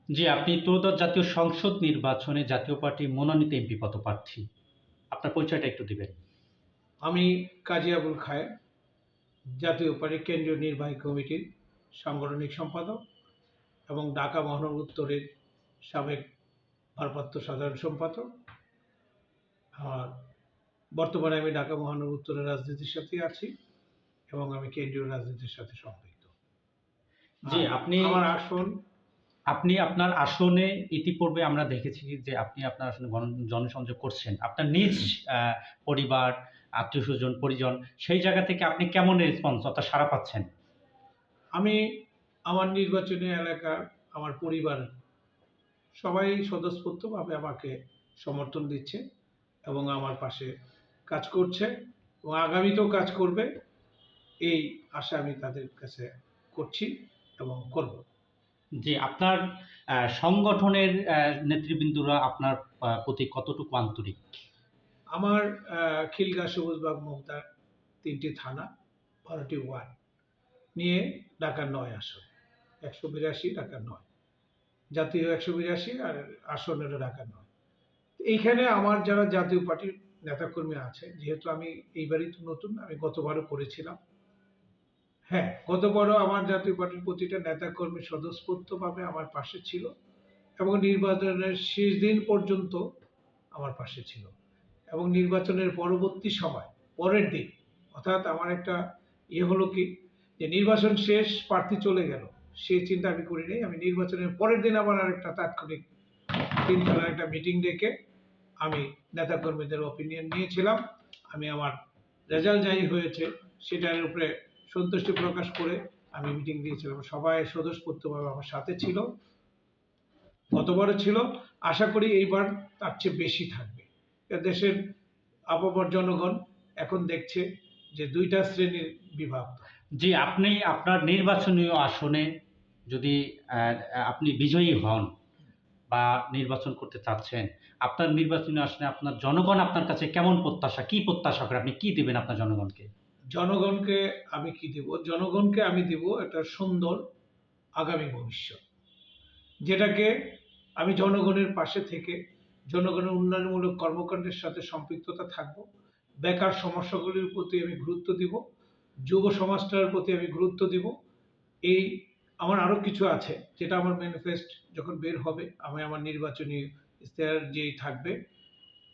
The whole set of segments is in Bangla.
জি, আপনি ত্রয়োদশ জাতীয় সংসদ নির্বাচনে জাতীয় পার্টির মনোনীত এমপি পদপ্রার্থী। আপনার পরিচয়টা একটু দিবেন। আমি কাজী আবুল খায়ের, জাতীয় পার্টির কেন্দ্রীয় নির্বাহী কমিটির সাংগঠনিক সম্পাদক এবং ঢাকা মহানগর উত্তরের সাবেক ভারপ্রাপ্ত সাধারণ সম্পাদক। আর বর্তমানে আমি ঢাকা মহানগর উত্তরের রাজনীতির সাথে আছি এবং আমি কেন্দ্রীয় রাজনীতির সাথে সম্পৃক্ত। জি, আর আপনি আমার আসন আপনি আপনার আসনে ইতিপূর্বে আমরা দেখেছি যে আপনি আপনার আসলে জনসংযোগ করছেন। আপনার নিজ আ পরিবার, আত্মীয়স্বজন, পরিজন সেই জায়গা থেকে আপনি কেমন রেসপন্স অর্থাৎ সাড়া পাচ্ছেন? আমি আমার নির্বাচনী এলাকার আমার পরিবার সবাই স্বতঃস্ফূর্তভাবে আমাকে সমর্থন দিচ্ছে এবং আমার পাশে কাজ করছে এবং আগামীতেও কাজ করবে, এই আশা আমি তাদের কাছে করছি এবং করব। জি, আপনার সংগঠনের নেতৃবৃন্দরা আপনার প্রতি কতটুকু আন্তরিক? আমার খিলগাঁও সবুজবাগ মৌজার ৩টি থানা, ১২টি ওয়ার্ড নিয়ে ঢাকা ৯ আসন, ১৮২ ঢাকা ৯, জাতীয় ১৮২ আর আসন হলো ঢাকা ৯। এইখানে আমার যারা জাতীয় পার্টির নেতাকর্মী আছে, যেহেতু আমি এইবারই তো নতুন, আমি গতবারও করেছিলাম। হ্যাঁ, গতবারও আমার জাতীয় পার্টির প্রতিটা নেতাকর্মী স্বতঃস্ফূর্তভাবে আমার পাশে ছিল এবং নির্বাচনের শেষ দিন পর্যন্ত আমার পাশে ছিল এবং নির্বাচনের পরবর্তী সময়, পরের দিন, অর্থাৎ আমার একটা হলো কি, যে নির্বাচন শেষ, প্রার্থী চলে গেল, সেই চিন্তা আমি করি নাই। আমি নির্বাচনের পরের দিন আবার আরেকটা তাৎক্ষণিক ৩ জনের একটা মিটিং ডেকে আমি নেতাকর্মীদের অপিনিয়ন নিয়েছিলাম। আমি আমার রেজাল্ট যাই হয়েছে সেটার উপরে সন্তুষ্টি প্রকাশ করে আমি মিটিং দিয়েছিলাম। সবাই স্বতঃস্ফূর্তভাবে আমার সাথে ছিল, গতবারও ছিল। আশা করি এইবার তার চেয়ে বেশি থাকবে। দেশের আপামর জনগণ এখন দেখছে যে ২টা শ্রেণীর বিভক্ত। জি, আপনি আপনার নির্বাচনীয় আসনে যদি আপনি বিজয়ী হন বা নির্বাচন করতে চাচ্ছেন, আপনার নির্বাচনী আসনে আপনার জনগণ আপনার কাছে কেমন প্রত্যাশা, কি প্রত্যাশা করে? আপনি কি দিবেন আপনার জনগণকে? জনগণকে আমি কি দিব? জনগণকে আমি দিব একটা সুন্দর আগামী ভবিষ্যৎ, যেটাকে আমি জনগণের পাশে থেকে জনগণের উন্নয়নমূলক কর্মকাণ্ডের সাথে সম্পৃক্ততা থাকব। বেকার সমস্যাগুলির প্রতি আমি গুরুত্ব দিব, যুব সমাজটার প্রতি আমি গুরুত্ব দিব। এই আমার আরো কিছু আছে, যেটা আমার ম্যানিফেস্ট যখন বের হবে, আমি আমার নির্বাচনী ইশতেহার যেই থাকবে,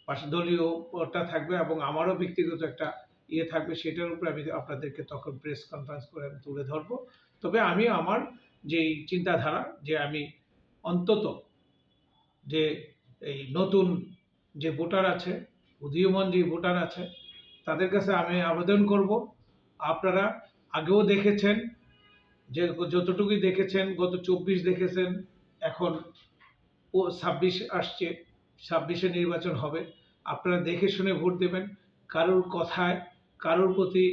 পাশে দলীয় ওটা থাকবে এবং আমারও ব্যক্তিগত একটা থাকবে, সেটার উপরে আমি আপনাদেরকে তখন প্রেস কনফারেন্স করে আমি তুলে ধরবো। তবে আমি আমার যেই চিন্তাধারা, যে আমি অন্তত যে এই নতুন যে ভোটার আছে, উদীয়মান যে ভোটার আছে, তাদের কাছে আমি আবেদন করব, আপনারা আগেও দেখেছেন, যে যতটুকুই দেখেছেন, গত ২৪ দেখেছেন, এখন ২৬ আসছে, ২৬-এ নির্বাচন হবে। আপনারা দেখে শুনে ভোট দেবেন। কারোর কথায়, কারোর প্রতি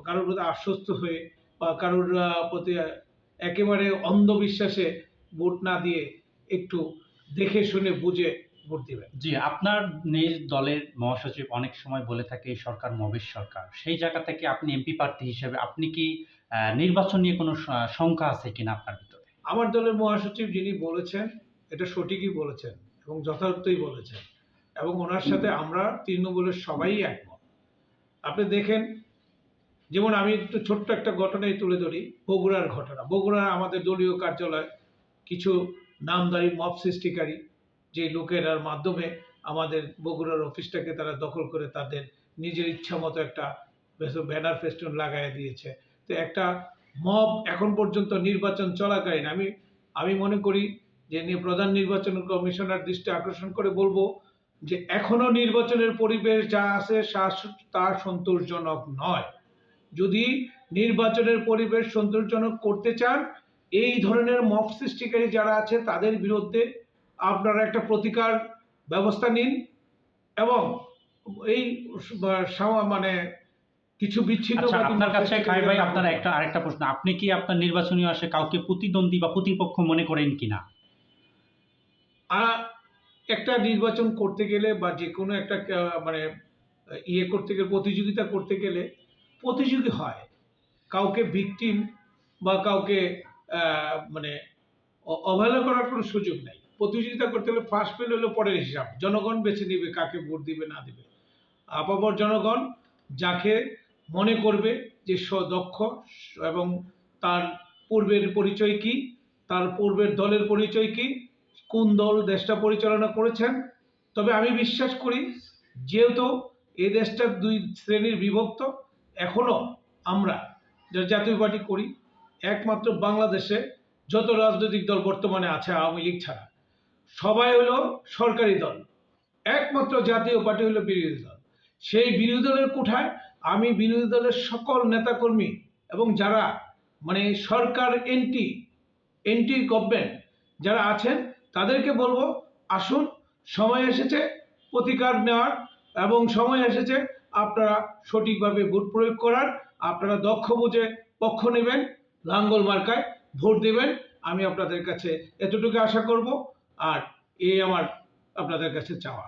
কারোর প্রতি আশ্বস্ত হয়ে বা কারোর প্রতি একেবারে অন্ধবিশ্বাসে ভোট না দিয়ে একটু দেখে শুনে বুঝে ভোট দিবেন। জি, আপনার নিজ দলের মহাসচিব অনেক সময় বলে থাকে এই সরকার মবের সরকার। সেই জায়গা থেকে আপনি এমপি প্রার্থী হিসেবে আপনি কি নির্বাচন নিয়ে কোনো শঙ্কা আছে কিনা আপনার ভিতরে? আমার দলের মহাসচিব যিনি বলেছেন, এটা সঠিকই বলেছেন এবং যথার্থই বলেছেন এবং ওনার সাথে আমরা তৃণমূলের সবাই একমত। আপনি দেখেন, যেমন আমি একটু ছোট্ট একটা ঘটনাই তুলে ধরি, বগুড়ার ঘটনা। বগুড়ার আমাদের দলীয় কার্যালয় কিছু নামধারী মব সৃষ্টিকারী যে লোকেরার মাধ্যমে আমাদের বগুড়ার অফিসটাকে তারা দখল করে তাদের নিজের ইচ্ছা মতো একটা ব্যানার ফেস্টুন লাগাই দিয়েছে। তো একটা মব এখন পর্যন্ত নির্বাচন চলাকালীন, আমি মনে করি যে প্রধান নির্বাচন কমিশনার দৃষ্টি আকর্ষণ করে বলবো যে এখনো নির্বাচনের পরিবেশ যা আছে তা সন্তোষজনক নয়। যদি নির্বাচনের পরিবেশ সন্তোষজনক করতে চান, এই ধরনের মব সৃষ্টিকারী যারা আছে তাদের বিরুদ্ধে আপনারা একটা প্রতিকার ব্যবস্থা নিন এবং এই মানে কিছু আচ্ছা, বিচ্ছিন্নতাবাদী আপনার মব কাছে খাই সৃষ্টিকারী ভাই না আপনার করতে। আরেকটা প্রশ্ন। আপনি কি আপনার নির্বাচনী আসে কাউকে প্রতিদ্বন্দ্বী বা প্রতিপক্ষ মনে করেন কিনা? একটা নির্বাচন করতে গেলে বা যেকোনো একটা মানে করতে গেলে, প্রতিযোগিতা করতে গেলে প্রতিযোগী হয়। কাউকে ভিকটিম বা কাউকে মানে অবহেলা করার কোনো সুযোগ নাই। প্রতিযোগিতা করতে হলে ফার্স্ট ফেল হলো পরের হিসাব, জনগণ বেছে নেবে কাকে ভোট দিবে না দিবে। আপামর জনগণ যাকে মনে করবে যে দক্ষ এবং তার পূর্বের পরিচয় কি, তার পূর্বের দলের পরিচয় কি, কোন দল দেশটা পরিচালনা করেছেন। তবে আমি বিশ্বাস করি যেহেতু এই দেশটা দুই শ্রেণীর বিভক্ত, এখনো আমরা যারা জাতীয় পার্টি করি একমাত্র বাংলাদেশে যত রাজনৈতিক দল বর্তমানে আছে আওয়ামী লীগ ছাড়া সবাই হলো সরকারি দল, একমাত্র জাতীয় পার্টি হলো বিরোধী দল। সেই বিরোধী দলের কোঠায় আমি বিরোধী দলের সকল নেতাকর্মী এবং যারা মানে সরকার এন্টি গভর্নমেন্ট যারা আছেন তাদেরকে বলবো, আসুন, সময় এসেছে প্রতিকার নেওয়ার এবং সময় এসেছে আপনারা সঠিকভাবে ভোট প্রয়োগ করার। আপনারা দক্ষ বুঝে পক্ষ নেবেন, লাঙ্গল মার্কায় ভোট দেবেন। আমি আপনাদের কাছে এতটুকু আশা করব, আর এই আমার আপনাদের কাছে চাওয়া।